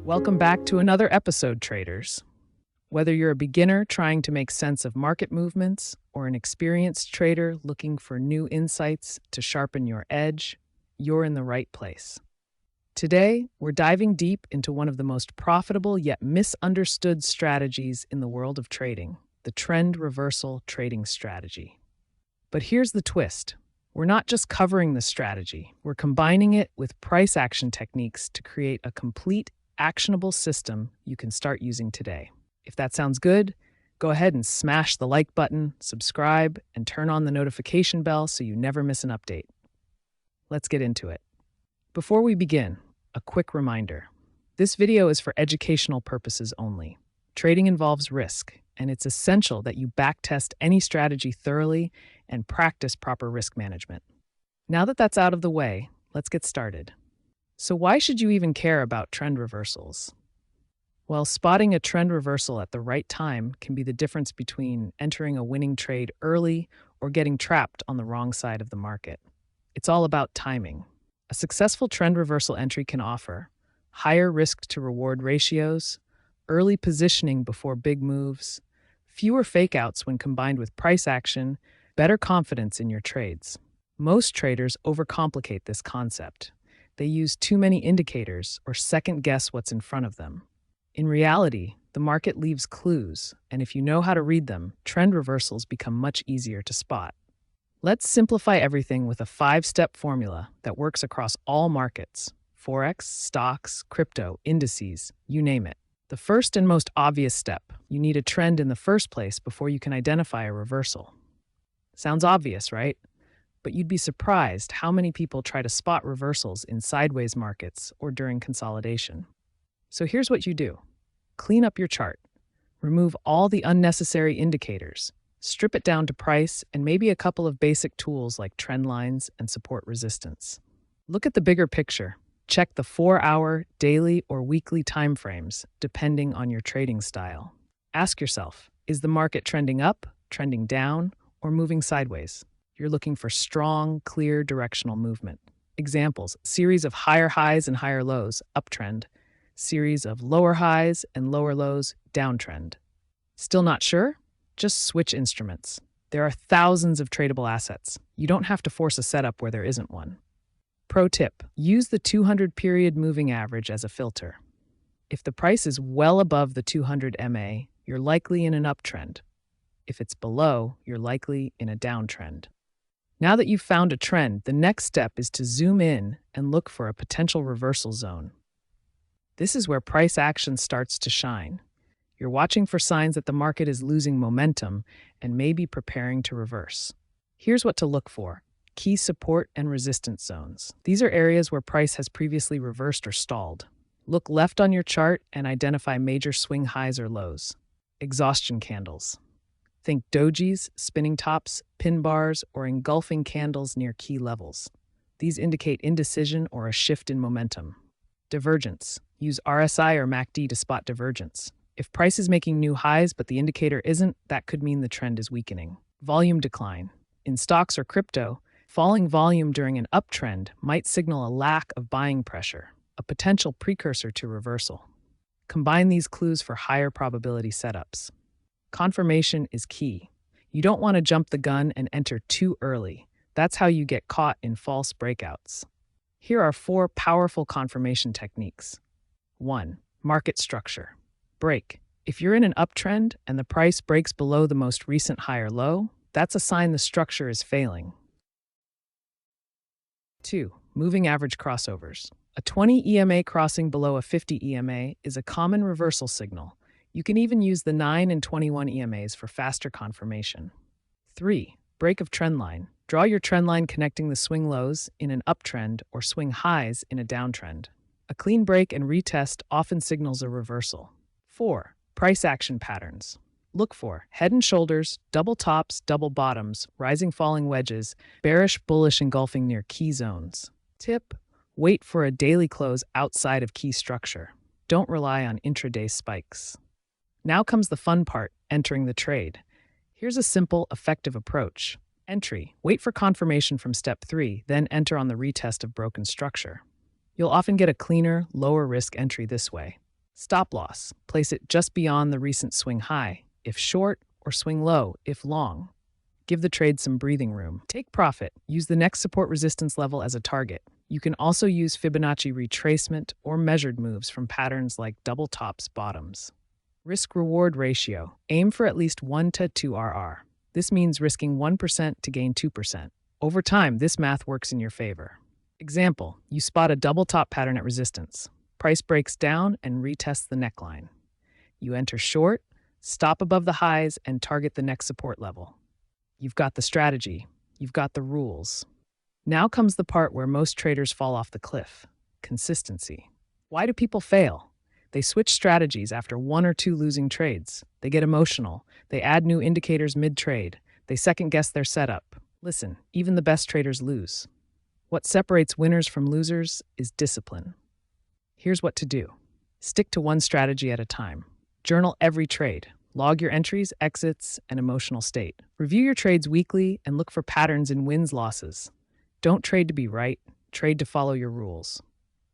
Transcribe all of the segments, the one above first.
Welcome back to another episode, traders. Whether you're a beginner trying to make sense of market movements or an experienced trader looking for new insights to sharpen your edge, you're in the right place. Today, we're diving deep into one of the most profitable yet misunderstood strategies in the world of trading, the trend reversal trading strategy. But here's the twist. We're not just covering the strategy, we're combining it with price action techniques to create a complete, actionable system you can start using today. If that sounds good, go ahead and smash the like button, subscribe, and turn on the notification bell so you never miss an update. Let's get into it. Before we begin, a quick reminder. This video is for educational purposes only. Trading involves risk, and it's essential that you backtest any strategy thoroughly and practice proper risk management. Now that that's out of the way, let's get started. So why should you even care about trend reversals? Well, spotting a trend reversal at the right time can be the difference between entering a winning trade early or getting trapped on the wrong side of the market. It's all about timing. A successful trend reversal entry can offer higher risk to reward ratios, early positioning before big moves, fewer fakeouts when combined with price action, better confidence in your trades. Most traders overcomplicate this concept. They use too many indicators or second guess what's in front of them. In reality, the market leaves clues, and if you know how to read them, trend reversals become much easier to spot. Let's simplify everything with a 5-step formula that works across all markets: Forex, stocks, crypto, indices, you name it. The first and most obvious step: you need a trend in the first place before you can identify a reversal. Sounds obvious, right? But you'd be surprised how many people try to spot reversals in sideways markets or during consolidation. So here's what you do. Clean up your chart. Remove all the unnecessary indicators. Strip it down to price and maybe a couple of basic tools like trend lines and support resistance. Look at the bigger picture. Check the 4-hour, daily, or weekly timeframes, depending on your trading style. Ask yourself, is the market trending up, trending down, or moving sideways? You're looking for strong, clear directional movement. Examples: series of higher highs and higher lows, uptrend. Series of lower highs and lower lows, downtrend. Still not sure? Just switch instruments. There are thousands of tradable assets. You don't have to force a setup where there isn't one. Pro tip: use the 200-period moving average as a filter. If the price is well above the 200 MA, you're likely in an uptrend. If it's below, you're likely in a downtrend. Now that you've found a trend, the next step is to zoom in and look for a potential reversal zone. This is where price action starts to shine. You're watching for signs that the market is losing momentum and may be preparing to reverse. Here's what to look for: key support and resistance zones. These are areas where price has previously reversed or stalled. Look left on your chart and identify major swing highs or lows. Exhaustion candles. Think dojis, spinning tops, pin bars, or engulfing candles near key levels. These indicate indecision or a shift in momentum. Divergence. Use RSI or MACD to spot divergence. If price is making new highs but the indicator isn't, that could mean the trend is weakening. Volume decline. In stocks or crypto, falling volume during an uptrend might signal a lack of buying pressure, a potential precursor to reversal. Combine these clues for higher probability setups. Confirmation is key. You don't want to jump the gun and enter too early. That's how you get caught in false breakouts. Here are 4 powerful confirmation techniques. 1. Market structure. Break. If you're in an uptrend and the price breaks below the most recent high or low, that's a sign the structure is failing. 2. Moving average crossovers. A 20 EMA crossing below a 50 EMA is a common reversal signal. You can even use the 9 and 21 EMAs for faster confirmation. 3. Break of trend line. Draw your trend line connecting the swing lows in an uptrend or swing highs in a downtrend. A clean break and retest often signals a reversal. 4. Price action patterns. Look for head and shoulders, double tops, double bottoms, rising falling wedges, bearish bullish engulfing near key zones. Tip: wait for a daily close outside of key structure. Don't rely on intraday spikes. Now comes the fun part, entering the trade. Here's a simple, effective approach. Entry. Wait for confirmation from step 3, then enter on the retest of broken structure. You'll often get a cleaner, lower risk entry this way. Stop loss. Place it just beyond the recent swing high, if short, or swing low, if long. Give the trade some breathing room. Take profit. Use the next support resistance level as a target. You can also use Fibonacci retracement or measured moves from patterns like double tops, bottoms. Risk-reward ratio. Aim for at least 1 to 2 RR. This means risking 1% to gain 2%. Over time, this math works in your favor. Example, you spot a double top pattern at resistance. Price breaks down and retests the neckline. You enter short, stop above the highs, and target the next support level. You've got the strategy. You've got the rules. Now comes the part where most traders fall off the cliff: consistency. Why do people fail? They switch strategies after 1 or 2 losing trades. They get emotional. They add new indicators mid-trade. They second-guess their setup. Listen, even the best traders lose. What separates winners from losers is discipline. Here's what to do. Stick to one strategy at a time. Journal every trade. Log your entries, exits, and emotional state. Review your trades weekly and look for patterns in wins, losses. Don't trade to be right, trade to follow your rules.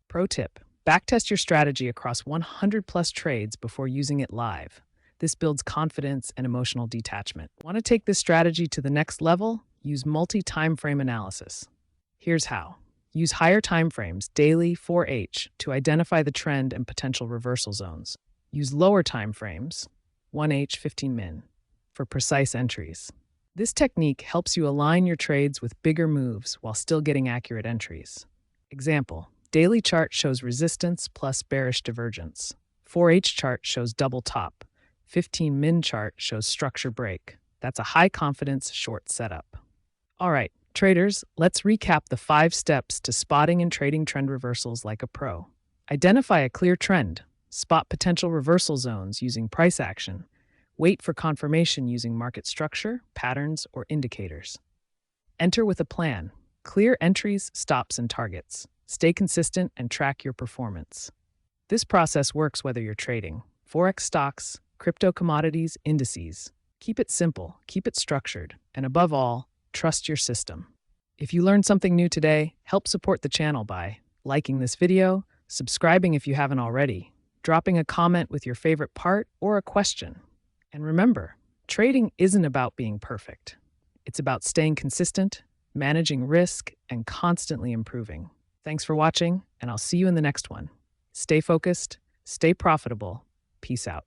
Pro tip: backtest your strategy across 100+ trades before using it live. This builds confidence and emotional detachment. Want to take this strategy to the next level? Use multi-time frame analysis. Here's how. Use higher time frames, daily, 4H, to identify the trend and potential reversal zones. Use lower time frames, 1H, 15 min, for precise entries. This technique helps you align your trades with bigger moves while still getting accurate entries. Example, daily chart shows resistance plus bearish divergence. 4H chart shows double top. 15 min chart shows structure break. That's a high confidence short setup. All right, traders, let's recap the 5 steps to spotting and trading trend reversals like a pro. Identify a clear trend. Spot potential reversal zones using price action. Wait for confirmation using market structure, patterns, or indicators. Enter with a plan. Clear entries, stops, and targets. Stay consistent and track your performance. This process works whether you're trading Forex stocks, crypto commodities, indices. Keep it simple, keep it structured, and above all, trust your system. If you learned something new today, help support the channel by liking this video, subscribing if you haven't already, dropping a comment with your favorite part or a question. And remember, trading isn't about being perfect. It's about staying consistent, managing risk, and constantly improving. Thanks for watching, and I'll see you in the next one. Stay focused, stay profitable. Peace out.